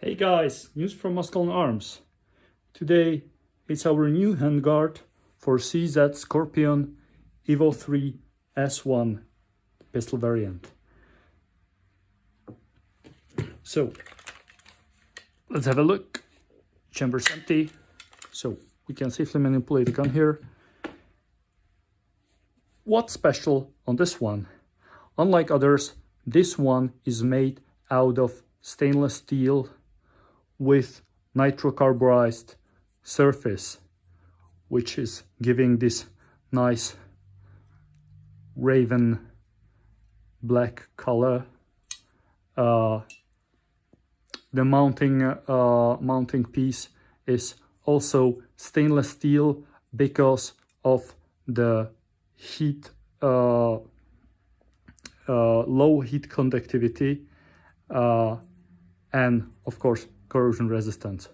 Hey guys, news from Ascalon Arms. Today it's our new handguard for CZ Scorpion EVO 3 S1 pistol variant. So let's have a look. Chamber's empty, so we can safely manipulate the gun here. What's special on this one? Unlike others, this one is made out of stainless steel with nitrocarburized surface, which is giving this nice raven black color. The mounting piece is also stainless steel because of the heat, low heat conductivity, and of course corrosion resistance.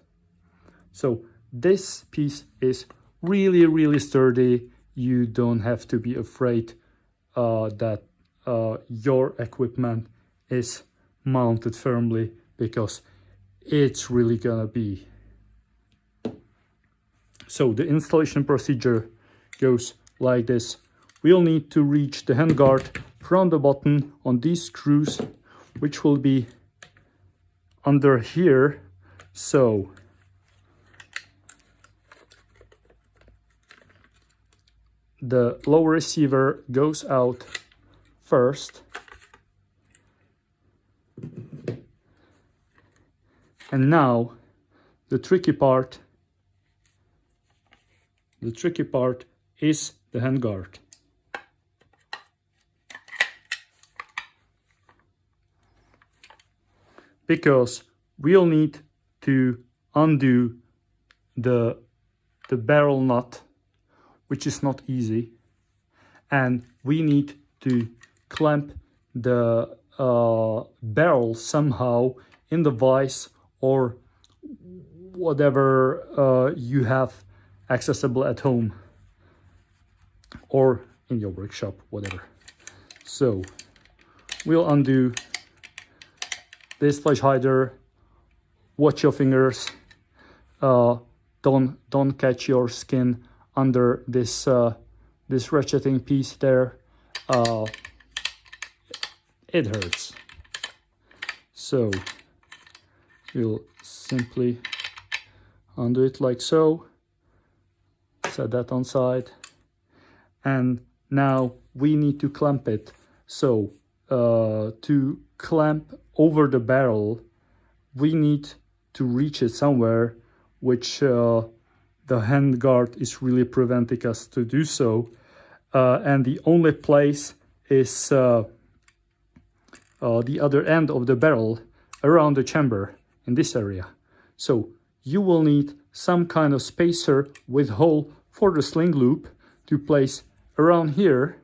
So this piece is really sturdy. You don't have to be afraid that your equipment is mounted firmly, because it's really gonna be. So the installation procedure goes like this. We'll need to reach the handguard from the button on these screws, which will be under here. So the lower receiver goes out first, and now the tricky part is the handguard. Because we'll need to undo the barrel nut, which is not easy, and we need to clamp the barrel somehow in the vise or whatever you have accessible at home or in your workshop, whatever. So we'll undo this flash hider. Watch your fingers. Don't catch your skin under this this ratcheting piece there. It hurts. So we'll simply undo it like so. Set that on side, and now we need to clamp it. So to clamp over the barrel, we need to reach it somewhere, which the handguard is really preventing us to do so, and the only place is the other end of the barrel, around the chamber in this area. So you will need some kind of spacer with hole for the sling loop to place around here,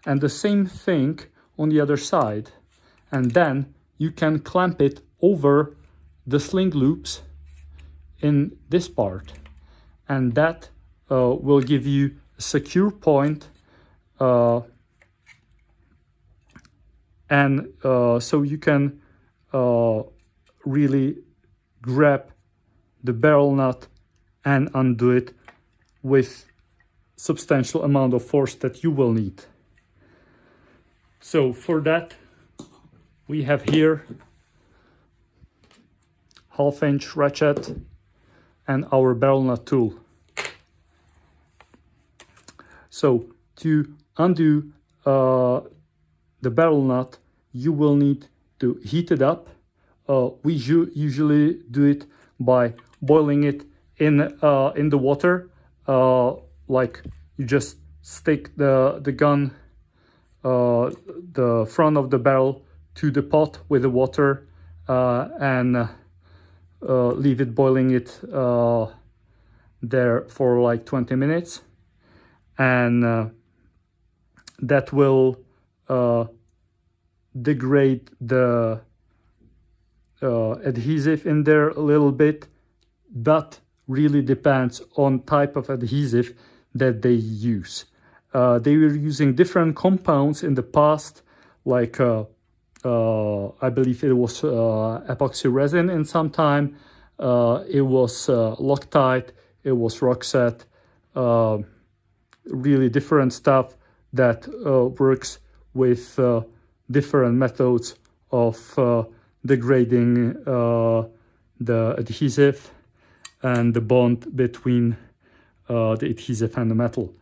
and the same thing on the other side, and then you can clamp it over the sling loops in this part, and that will give you a secure point, and so you can really grab the barrel nut and undo it with substantial amount of force that you will need. So for that, we have here 1/2-inch ratchet and our barrel nut tool. So to undo the barrel nut, you will need to heat it up. We usually do it by boiling it in the water. Like you just stick the gun, the front of the barrel to the pot with the water, and leave it boiling it there for like 20 minutes, and that will degrade the adhesive in there a little bit. That really depends on type of adhesive that they use. They were using different compounds in the past, like I believe it was epoxy resin in some time. It was Loctite, it was Roxette, really different stuff that works with different methods of degrading the adhesive and the bond between the adhesive and the metal.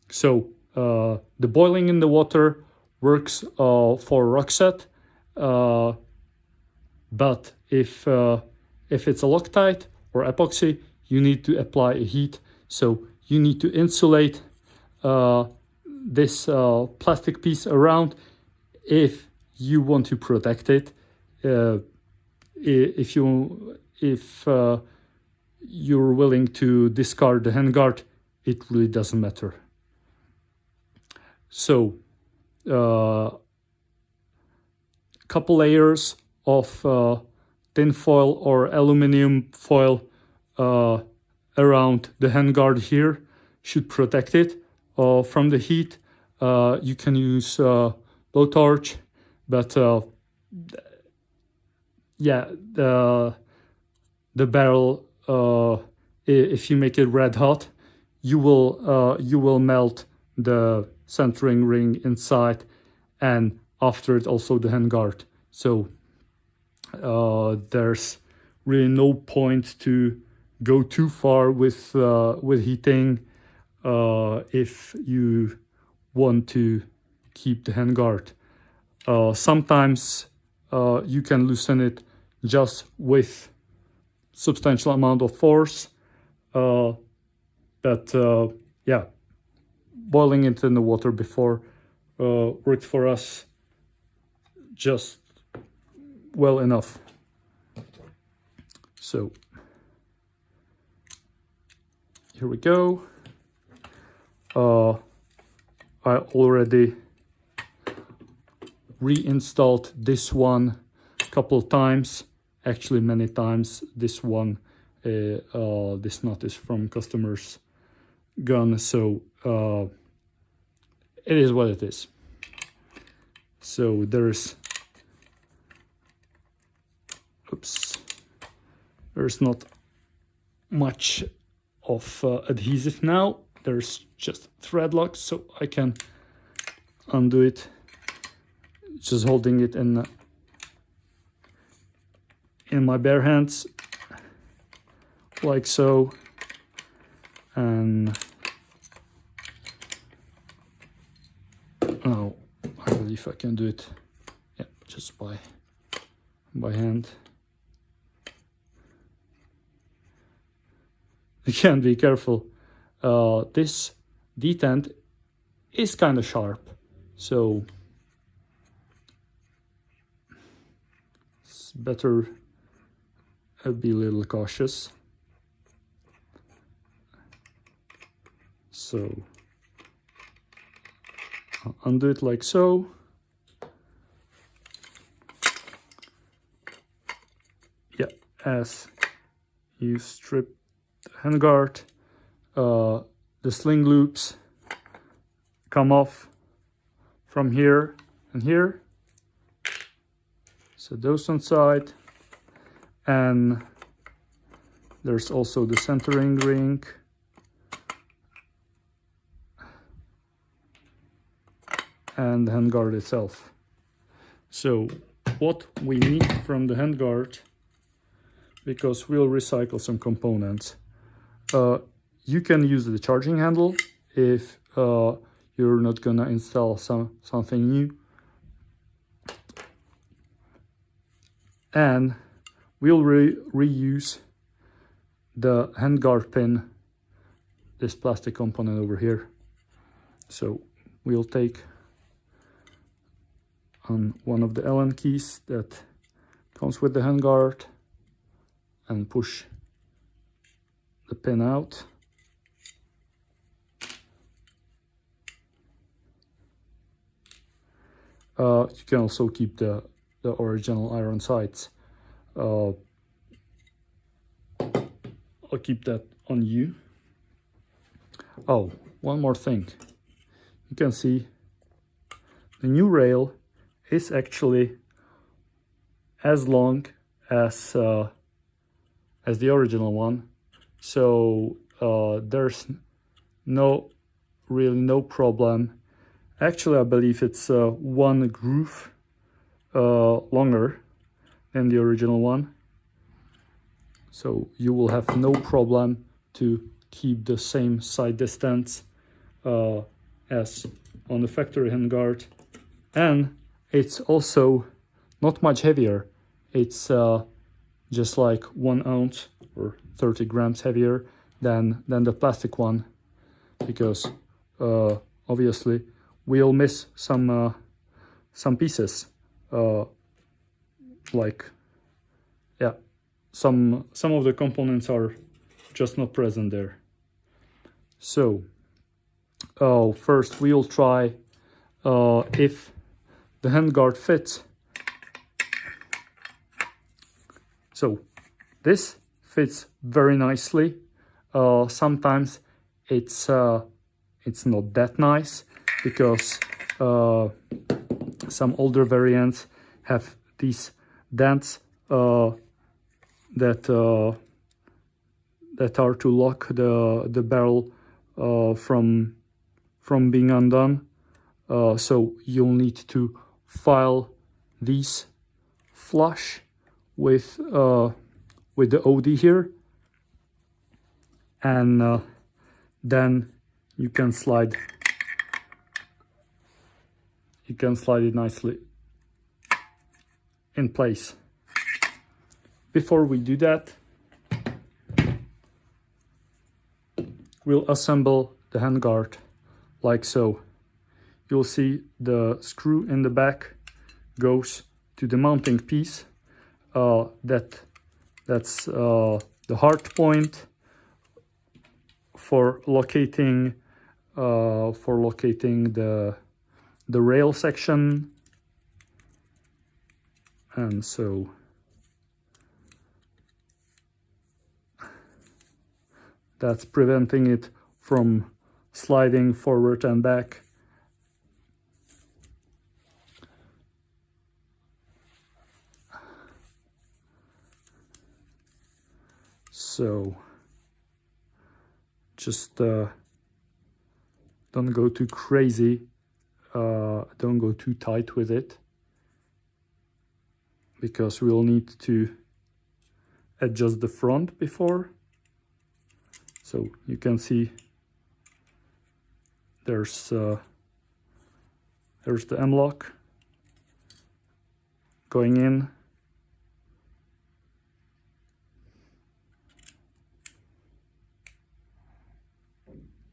So the boiling in the water works for Roxette, but if it's a Loctite or epoxy, you need to apply a heat. So you need to insulate this plastic piece around if you want to protect it. If you're willing to discard the handguard, it really doesn't matter. So couple layers of tin foil or aluminum foil around the handguard here should protect it from the heat. You can use blowtorch, but yeah, the barrel, if you make it red hot, you will melt the centering ring inside, and after it also the handguard. So there's really no point to go too far with heating if you want to keep the handguard. Sometimes you can loosen it just with substantial amount of force, but yeah, boiling it in the water before worked for us just well enough. So here we go. I already reinstalled this one a couple of times, actually many times. This one, this nut is from customer's gun, so it is what it is. So there's not much of adhesive now. There's just thread lock, so I can undo it just holding it in my bare hands like so, and oh, I believe I can do it, yeah, just by hand. Again, be careful. This detent is kind of sharp, so it's better be a little cautious. So I'll undo it like so. Yeah, as you strip the handguard, the sling loops come off from here and here. So those on side, and there's also the centering ring. And the handguard itself. So what we need from the handguard, because we'll recycle some components, you can use the charging handle if you're not gonna install something new, and we'll reuse the handguard pin, this plastic component over here. So we'll take on one of the Allen keys that comes with the handguard and push the pin out. You can also keep the original iron sights. I'll keep that on you. Oh, one more thing. You can see the new rail is actually as long as the original one, so there's really no problem. Actually, I believe it's one groove longer than the original one, so you will have no problem to keep the same side distance as on the factory handguard. And it's also not much heavier. It's just like 1 ounce or 30 grams heavier than the plastic one, because obviously we'll miss some pieces, like, yeah, some of the components are just not present there. So first we'll try if the handguard fits. So this fits very nicely. Sometimes it's not that nice, because some older variants have these dents that are to lock the barrel from being undone. So you'll need to file these flush with the OD here, and then you can slide it nicely in place. Before we do that, we'll assemble the handguard like so. You'll see the screw in the back goes to the mounting piece. That's the hard point for locating the rail section, and so that's preventing it from sliding forward and back. So just don't go too crazy, don't go too tight with it, because we'll need to adjust the front before. So you can see there's the M-lock going in.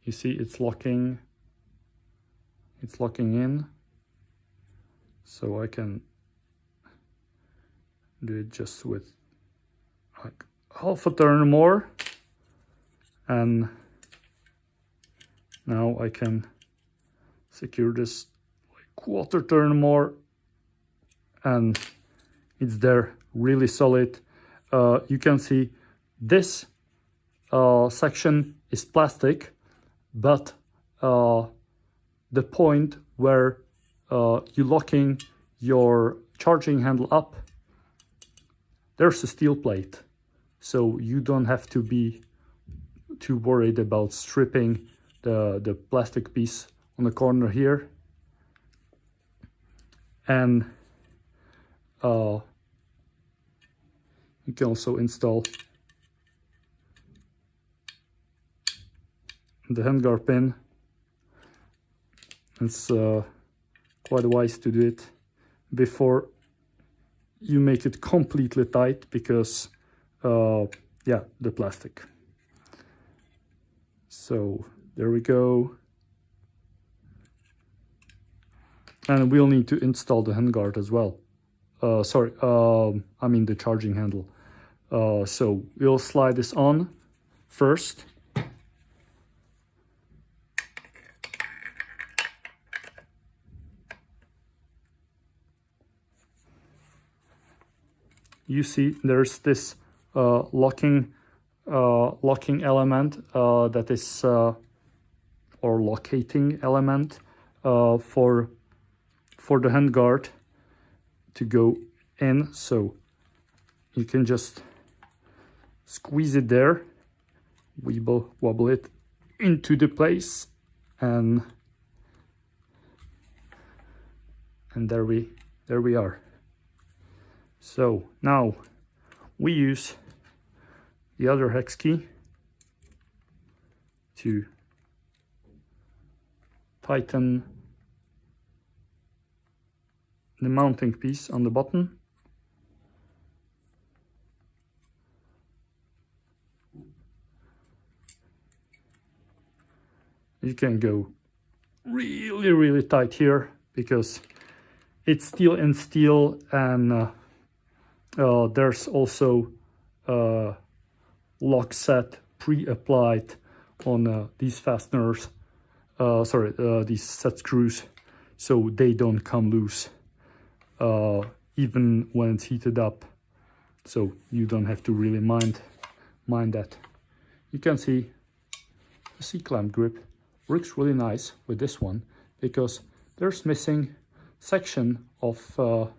You see it's locking in, so I can do it just with like half a turn more, and now I can secure this like quarter turn more, and it's there, really solid. You can see this section is plastic, but the point where you're locking your charging handle up, there's a steel plate, so you don't have to be too worried about stripping the plastic piece on the corner here. And you can also install the handguard pin. It's quite wise to do it before you make it completely tight, because yeah, the plastic. So there we go. And we'll need to install the handguard as well. Sorry, I mean the charging handle. So we'll slide this on first. You see there's this locking element that is or locating element for the handguard, to go in, so you can just squeeze it there, wobble it into the place, and there we are. So now we use the other hex key to tighten the mounting piece on the button. You can go really tight here because it's steel and steel, and there's also lock set pre-applied on these fasteners, these set screws, so they don't come loose even when it's heated up, so you don't have to really mind that. You can see the C-clamp grip works really nice with this one because there's missing section of the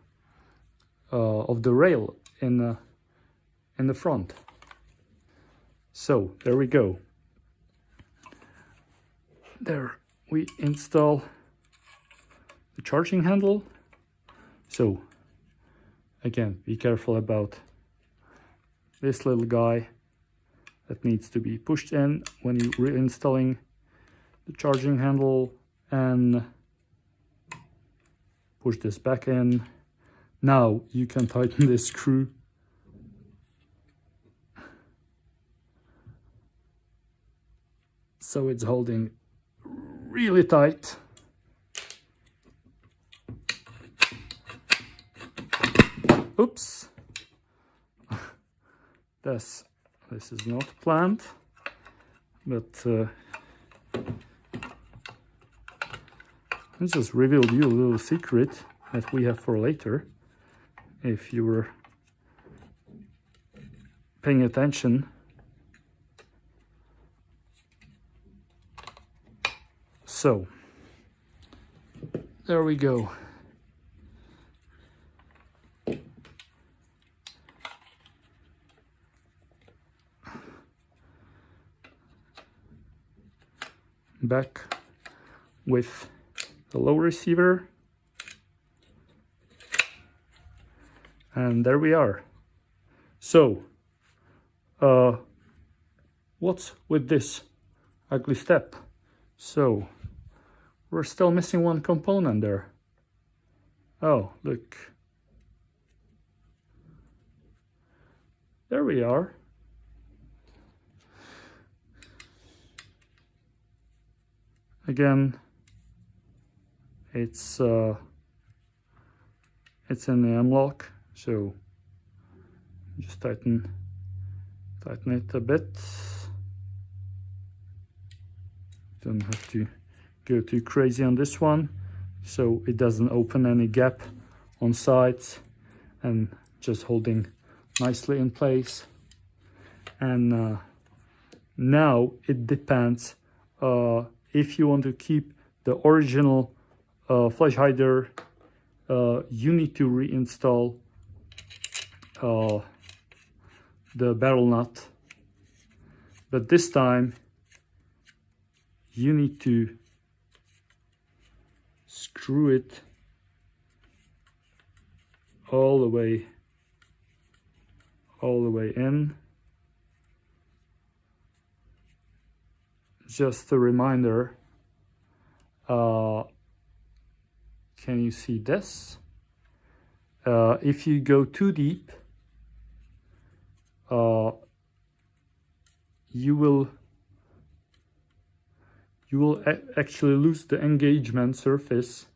rail in the front. So there we go. There we install the charging handle. So again, be careful about this little guy that needs to be pushed in when you're reinstalling the charging handle, and push this back in. Now you can tighten this screw. So it's holding really tight. Oops. This is not planned, but I just revealed you a little secret that we have for later, if you were paying attention. So, there we go. Back with the low receiver, and there we are. So what's with this ugly step? So we're still missing one component there. Oh, look, there we are. Again, it's in the M-lock, so just tighten it a bit. Don't have to go too crazy on this one, so it doesn't open any gap on sides, and just holding nicely in place. And now it depends if you want to keep the original flash hider, you need to reinstall the barrel nut, but this time you need to screw it all the way in. Just a reminder, can you see this? If you go too deep, you will actually lose the engagement surface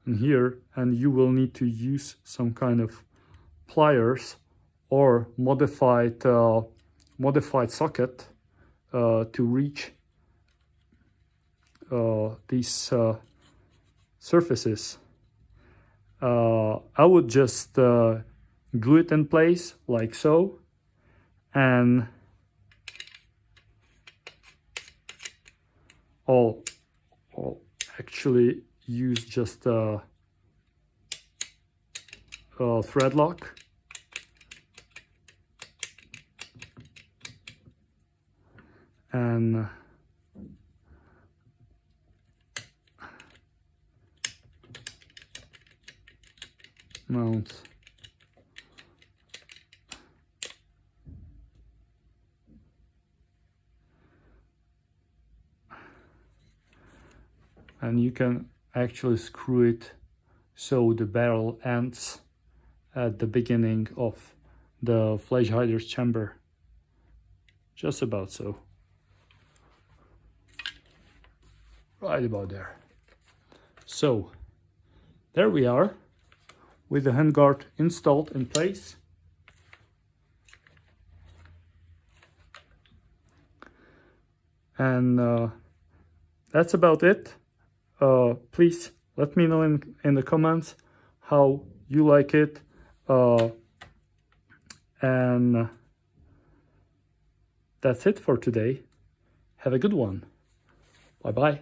in here, and you will need to use some kind of pliers or modified socket to reach these surfaces. I would just glue it in place like so, and I'll actually use just a thread lock. And mount and you can actually screw it so the barrel ends at the beginning of the flash hider's chamber, just about so, right about there. So there we are with the handguard installed in place. And that's about it. Please let me know in the comments how you like it. And that's it for today. Have a good one. Bye bye.